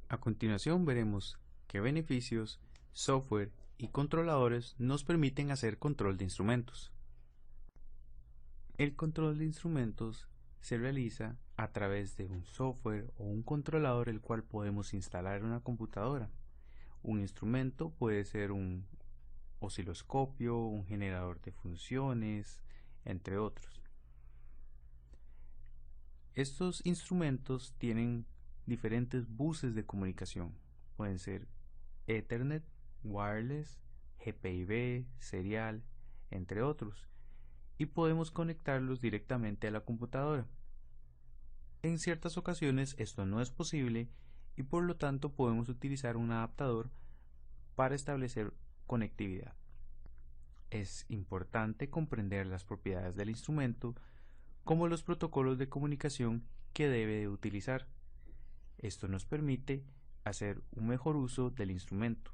A continuación veremos qué beneficios, software y controladores nos permiten hacer control de instrumentos. El control de instrumentos se realiza a través de un software o un controlador el cual podemos instalar en una computadora. Un instrumento puede ser un osciloscopio, un generador de funciones, entre otros. Estos instrumentos tienen diferentes buses de comunicación. Pueden ser Ethernet, wireless, GPIB, serial, entre otros, y podemos conectarlos directamente a la computadora. En ciertas ocasiones esto no es posible y por lo tanto podemos utilizar un adaptador para establecer conectividad. Es importante comprender las propiedades del instrumento como los protocolos de comunicación que debe de utilizar. Esto nos permite hacer un mejor uso del instrumento.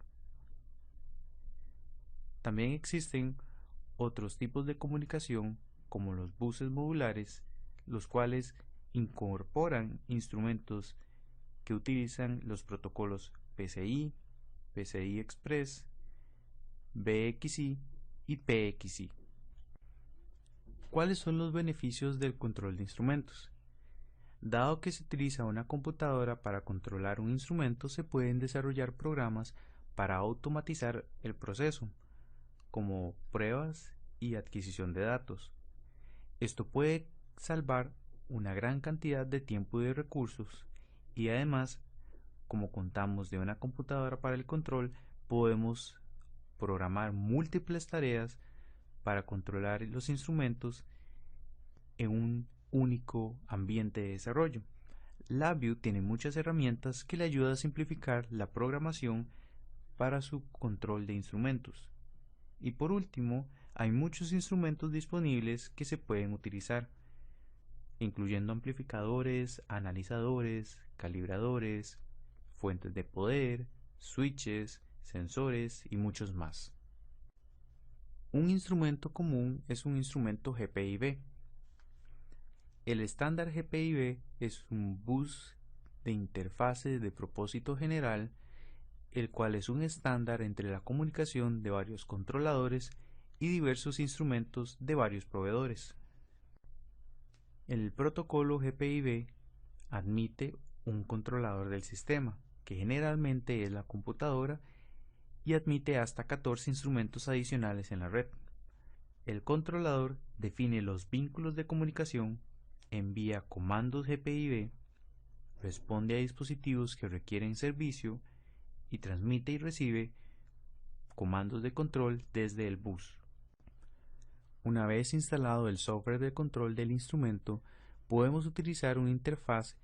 También existen otros tipos de comunicación como los buses modulares, los cuales incorporan instrumentos que utilizan los protocolos PCI, PCI Express, BXI y PXI. ¿Cuáles son los beneficios del control de instrumentos? Dado que se utiliza una computadora para controlar un instrumento, se pueden desarrollar programas para automatizar el proceso, como pruebas y adquisición de datos. Esto puede salvar una gran cantidad de tiempo y de recursos, y además, como contamos de una computadora para el control, podemos programar múltiples tareas para controlar los instrumentos en un único ambiente de desarrollo. LabVIEW tiene muchas herramientas que le ayudan a simplificar la programación para su control de instrumentos. Y por último, hay muchos instrumentos disponibles que se pueden utilizar, incluyendo amplificadores, analizadores, calibradores, fuentes de poder, switches, sensores y muchos más. Un instrumento común es un instrumento GPIB. El estándar GPIB es un bus de interfase de propósito general, el cual es un estándar entre la comunicación de varios controladores y diversos instrumentos de varios proveedores. El protocolo GPIB admite un controlador del sistema, que generalmente es la computadora, y admite hasta 14 instrumentos adicionales en la red. El controlador define los vínculos de comunicación, envía comandos GPIB, responde a dispositivos que requieren servicio y transmite y recibe comandos de control desde el bus. Una vez instalado el software de control del instrumento, podemos utilizar una interfaz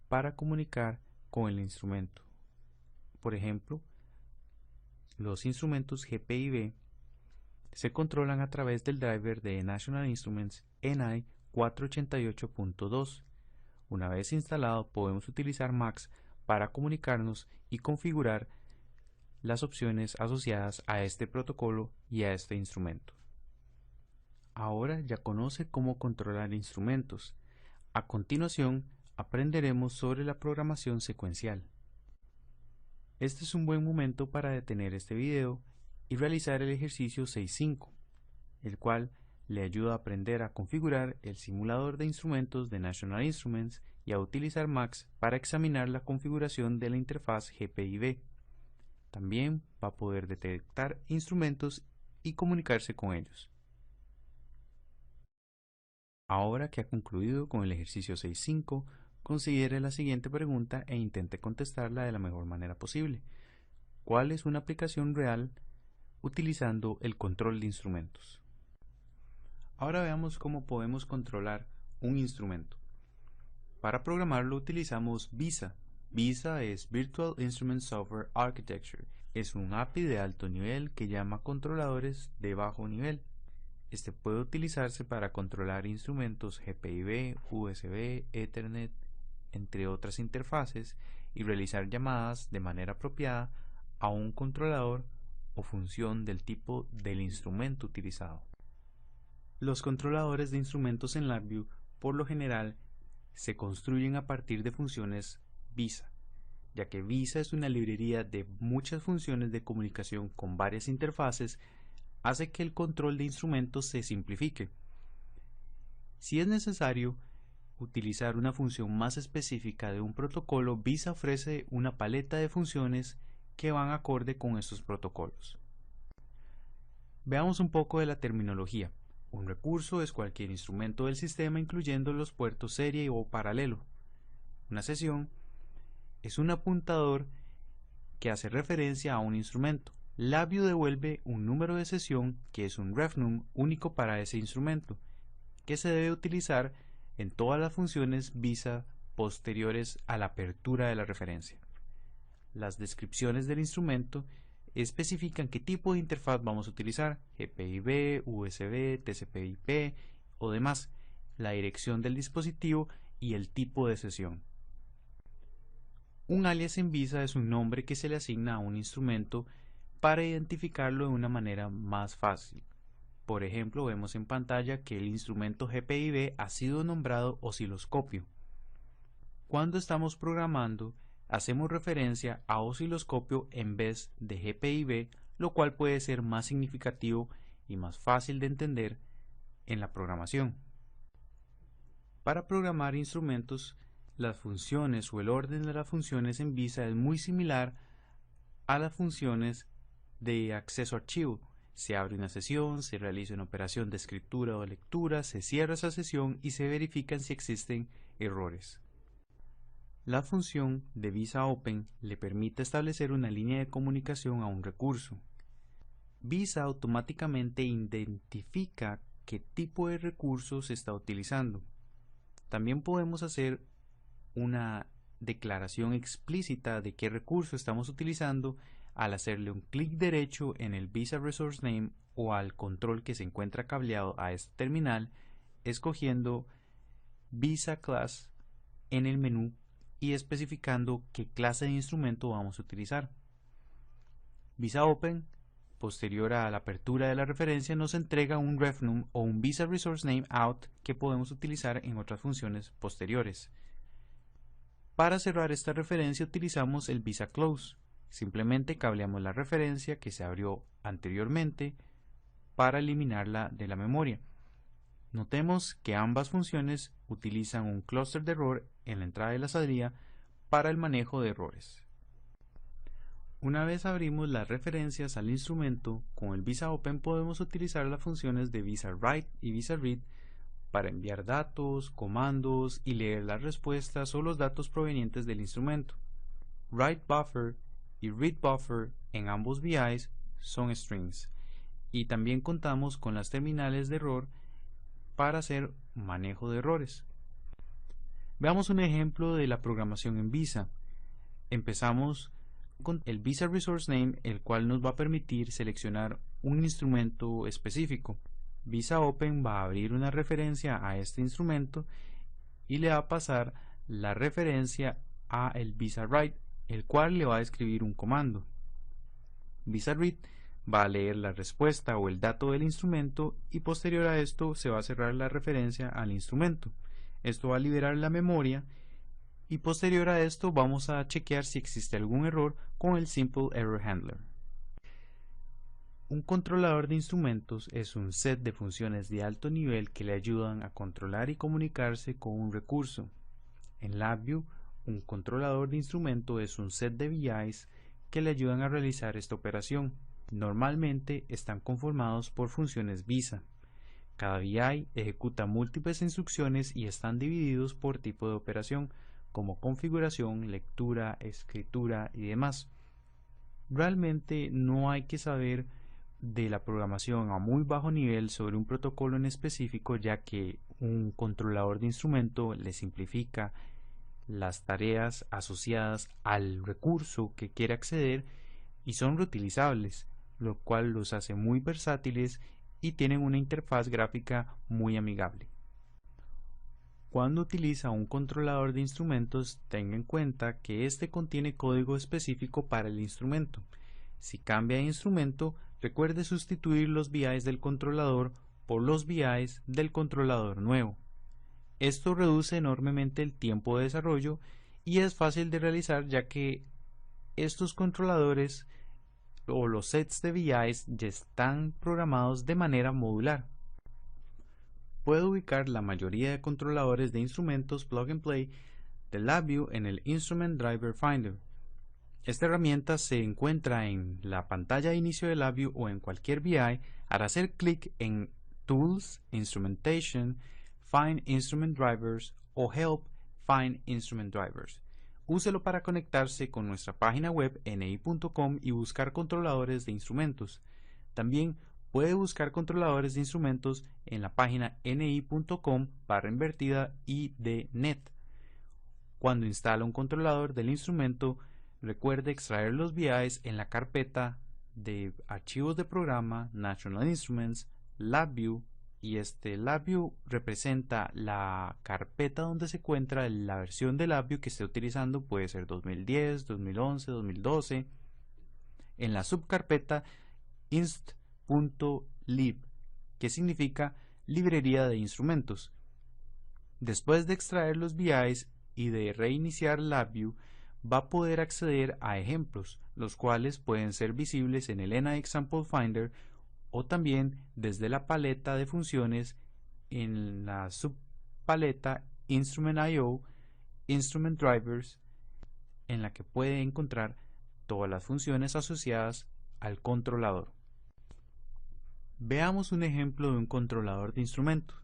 para comunicar con el instrumento. Por ejemplo, los instrumentos GPIB se controlan a través del driver de National Instruments NI 488.2. Una vez instalado, podemos utilizar MAX para comunicarnos y configurar las opciones asociadas a este protocolo y a este instrumento. Ahora ya conoce cómo controlar instrumentos. A continuación, aprenderemos sobre la programación secuencial. Este es un buen momento para detener este video y realizar el ejercicio 6.5, el cual le ayuda a aprender a configurar el simulador de instrumentos de National Instruments y a utilizar MAX para examinar la configuración de la interfaz GPIB. También va a poder detectar instrumentos y comunicarse con ellos. Ahora que ha concluido con el ejercicio 6.5, considere la siguiente pregunta e intente contestarla de la mejor manera posible. ¿Cuál es una aplicación real utilizando el control de instrumentos? Ahora veamos cómo podemos controlar un instrumento. Para programarlo utilizamos VISA. VISA es Virtual Instrument Software Architecture. Es un API de alto nivel que llama controladores de bajo nivel. Este puede utilizarse para controlar instrumentos GPIB, USB, Ethernet, entre otras interfaces, y realizar llamadas de manera apropiada a un controlador o función del tipo del instrumento utilizado. Los controladores de instrumentos en LabVIEW por lo general se construyen a partir de funciones VISA. ya que Visa es una librería de muchas funciones de comunicación con varias interfaces, hace que el control de instrumentos se simplifique. Si es necesario utilizar una función más específica de un protocolo, Visa ofrece una paleta de funciones que van acorde con estos protocolos. Veamos un poco de la terminología. Un recurso es cualquier instrumento del sistema, incluyendo los puertos serie o paralelo. Una sesión es un apuntador que hace referencia a un instrumento. Labview devuelve un número de sesión que es un refnum único para ese instrumento, que se debe utilizar en todas las funciones Visa posteriores a la apertura de la referencia. Las descripciones del instrumento especifican qué tipo de interfaz vamos a utilizar, GPIB, USB, TCP/IP o demás, la dirección del dispositivo y el tipo de sesión. Un alias en Visa es un nombre que se le asigna a un instrumento para identificarlo de una manera más fácil. Por ejemplo, vemos en pantalla que el instrumento GPIB ha sido nombrado osciloscopio. Cuando estamos programando, hacemos referencia a osciloscopio en vez de GPIB, lo cual puede ser más significativo y más fácil de entender en la programación. Para programar instrumentos, las funciones o el orden de las funciones en Visa es muy similar a las funciones de acceso a archivo. Se abre una sesión, se realiza una operación de escritura o lectura, se cierra esa sesión y se verifican si existen errores. La función de Visa Open le permite establecer una línea de comunicación a un recurso. Visa automáticamente identifica qué tipo de recurso se está utilizando. También podemos hacer una declaración explícita de qué recurso estamos utilizando al hacerle un clic derecho en el Visa Resource Name o al control que se encuentra cableado a este terminal, escogiendo Visa Class en el menú y especificando qué clase de instrumento vamos a utilizar. Visa Open, posterior a la apertura de la referencia, nos entrega un refnum o un Visa Resource Name Out que podemos utilizar en otras funciones posteriores. Para cerrar esta referencia utilizamos el Visa Close. Simplemente cableamos la referencia que se abrió anteriormente para eliminarla de la memoria. Notemos que ambas funciones utilizan un clúster de error en la entrada y la salida para el manejo de errores. Una vez abrimos las referencias al instrumento, con el Visa Open podemos utilizar las funciones de Visa Write y Visa Read para enviar datos, comandos y leer las respuestas o los datos provenientes del instrumento. Write Buffer y Read Buffer en ambos VIs son strings, y también contamos con las terminales de error para hacer manejo de errores. Veamos un ejemplo de la programación en Visa. Empezamos con el Visa Resource Name, el cual nos va a permitir seleccionar un instrumento específico. Visa Open va a abrir una referencia a este instrumento y le va a pasar la referencia a el Visa Write, el cual le va a escribir un comando. Visa Read va a leer la respuesta o el dato del instrumento y posterior a esto se va a cerrar la referencia al instrumento. Esto va a liberar la memoria y posterior a esto vamos a chequear si existe algún error con el Simple Error Handler. Un controlador de instrumentos es un set de funciones de alto nivel que le ayudan a controlar y comunicarse con un recurso. En LabVIEW, un controlador de instrumento es un set de VIs que le ayudan a realizar esta operación. Normalmente están conformados por funciones Visa. Cada VI ejecuta múltiples instrucciones y están divididos por tipo de operación, como configuración, lectura, escritura y demás. Realmente no hay que saber de la programación a muy bajo nivel sobre un protocolo en específico, ya que un controlador de instrumento le simplifica las tareas asociadas al recurso que quiere acceder y son reutilizables, lo cual los hace muy versátiles y tienen una interfaz gráfica muy amigable. Cuando utiliza un controlador de instrumentos, tenga en cuenta que este contiene código específico para el instrumento. Si cambia de instrumento, recuerde sustituir los VIs del controlador por los VIs del controlador nuevo. Esto reduce enormemente el tiempo de desarrollo y es fácil de realizar ya que estos controladores o los sets de VIs ya están programados de manera modular. Puedo ubicar la mayoría de controladores de instrumentos plug and play de LabVIEW en el Instrument Driver Finder. Esta herramienta se encuentra en la pantalla de inicio de LabVIEW o en cualquier VI al hacer clic en Tools, Instrumentation, Find Instrument Drivers o Help, Find Instrument Drivers. Úselo para conectarse con nuestra página web ni.com y buscar controladores de instrumentos. También puede buscar controladores de instrumentos en la página ni.com/idnet. Cuando instala un controlador del instrumento, recuerde extraer los VIs en la carpeta de archivos de programa National Instruments, LabVIEW, y LabVIEW representa la carpeta donde se encuentra la versión de LabVIEW que esté utilizando, puede ser 2010, 2011, 2012, en la subcarpeta inst.lib, que significa librería de instrumentos. Después de extraer los VIs y de reiniciar LabVIEW, va a poder acceder a ejemplos, los cuales pueden ser visibles en el NI Example Finder o también desde la paleta de funciones en la subpaleta Instrument I/O, Instrument Drivers, en la que puede encontrar todas las funciones asociadas al controlador. Veamos un ejemplo de un controlador de instrumentos.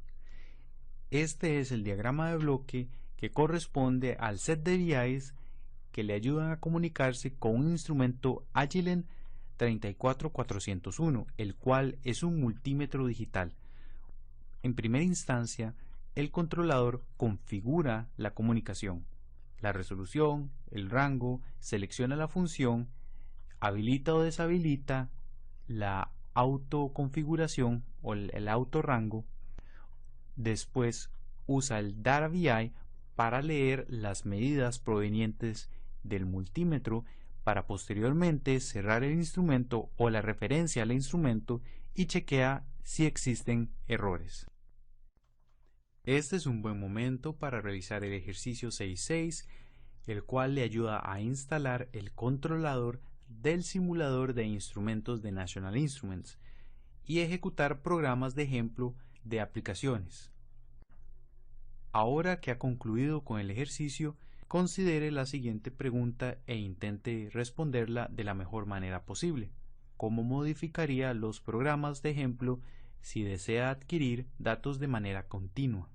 Este es el diagrama de bloque que corresponde al set de VIs que le ayudan a comunicarse con un instrumento Agilent 34401, el cual es un multímetro digital. En primera instancia, el controlador configura la comunicación, la resolución, el rango, selecciona la función, habilita o deshabilita la autoconfiguración o el autorrango. Después usa el Data VI para leer las medidas provenientes del multímetro para posteriormente cerrar el instrumento o la referencia al instrumento y chequea si existen errores. Este es un buen momento para revisar el ejercicio 6.6, el cual le ayuda a instalar el controlador del simulador de instrumentos de National Instruments y ejecutar programas de ejemplo de aplicaciones. Ahora que ha concluido con el ejercicio, considere la siguiente pregunta e intente responderla de la mejor manera posible. ¿Cómo modificaría los programas de ejemplo si desea adquirir datos de manera continua?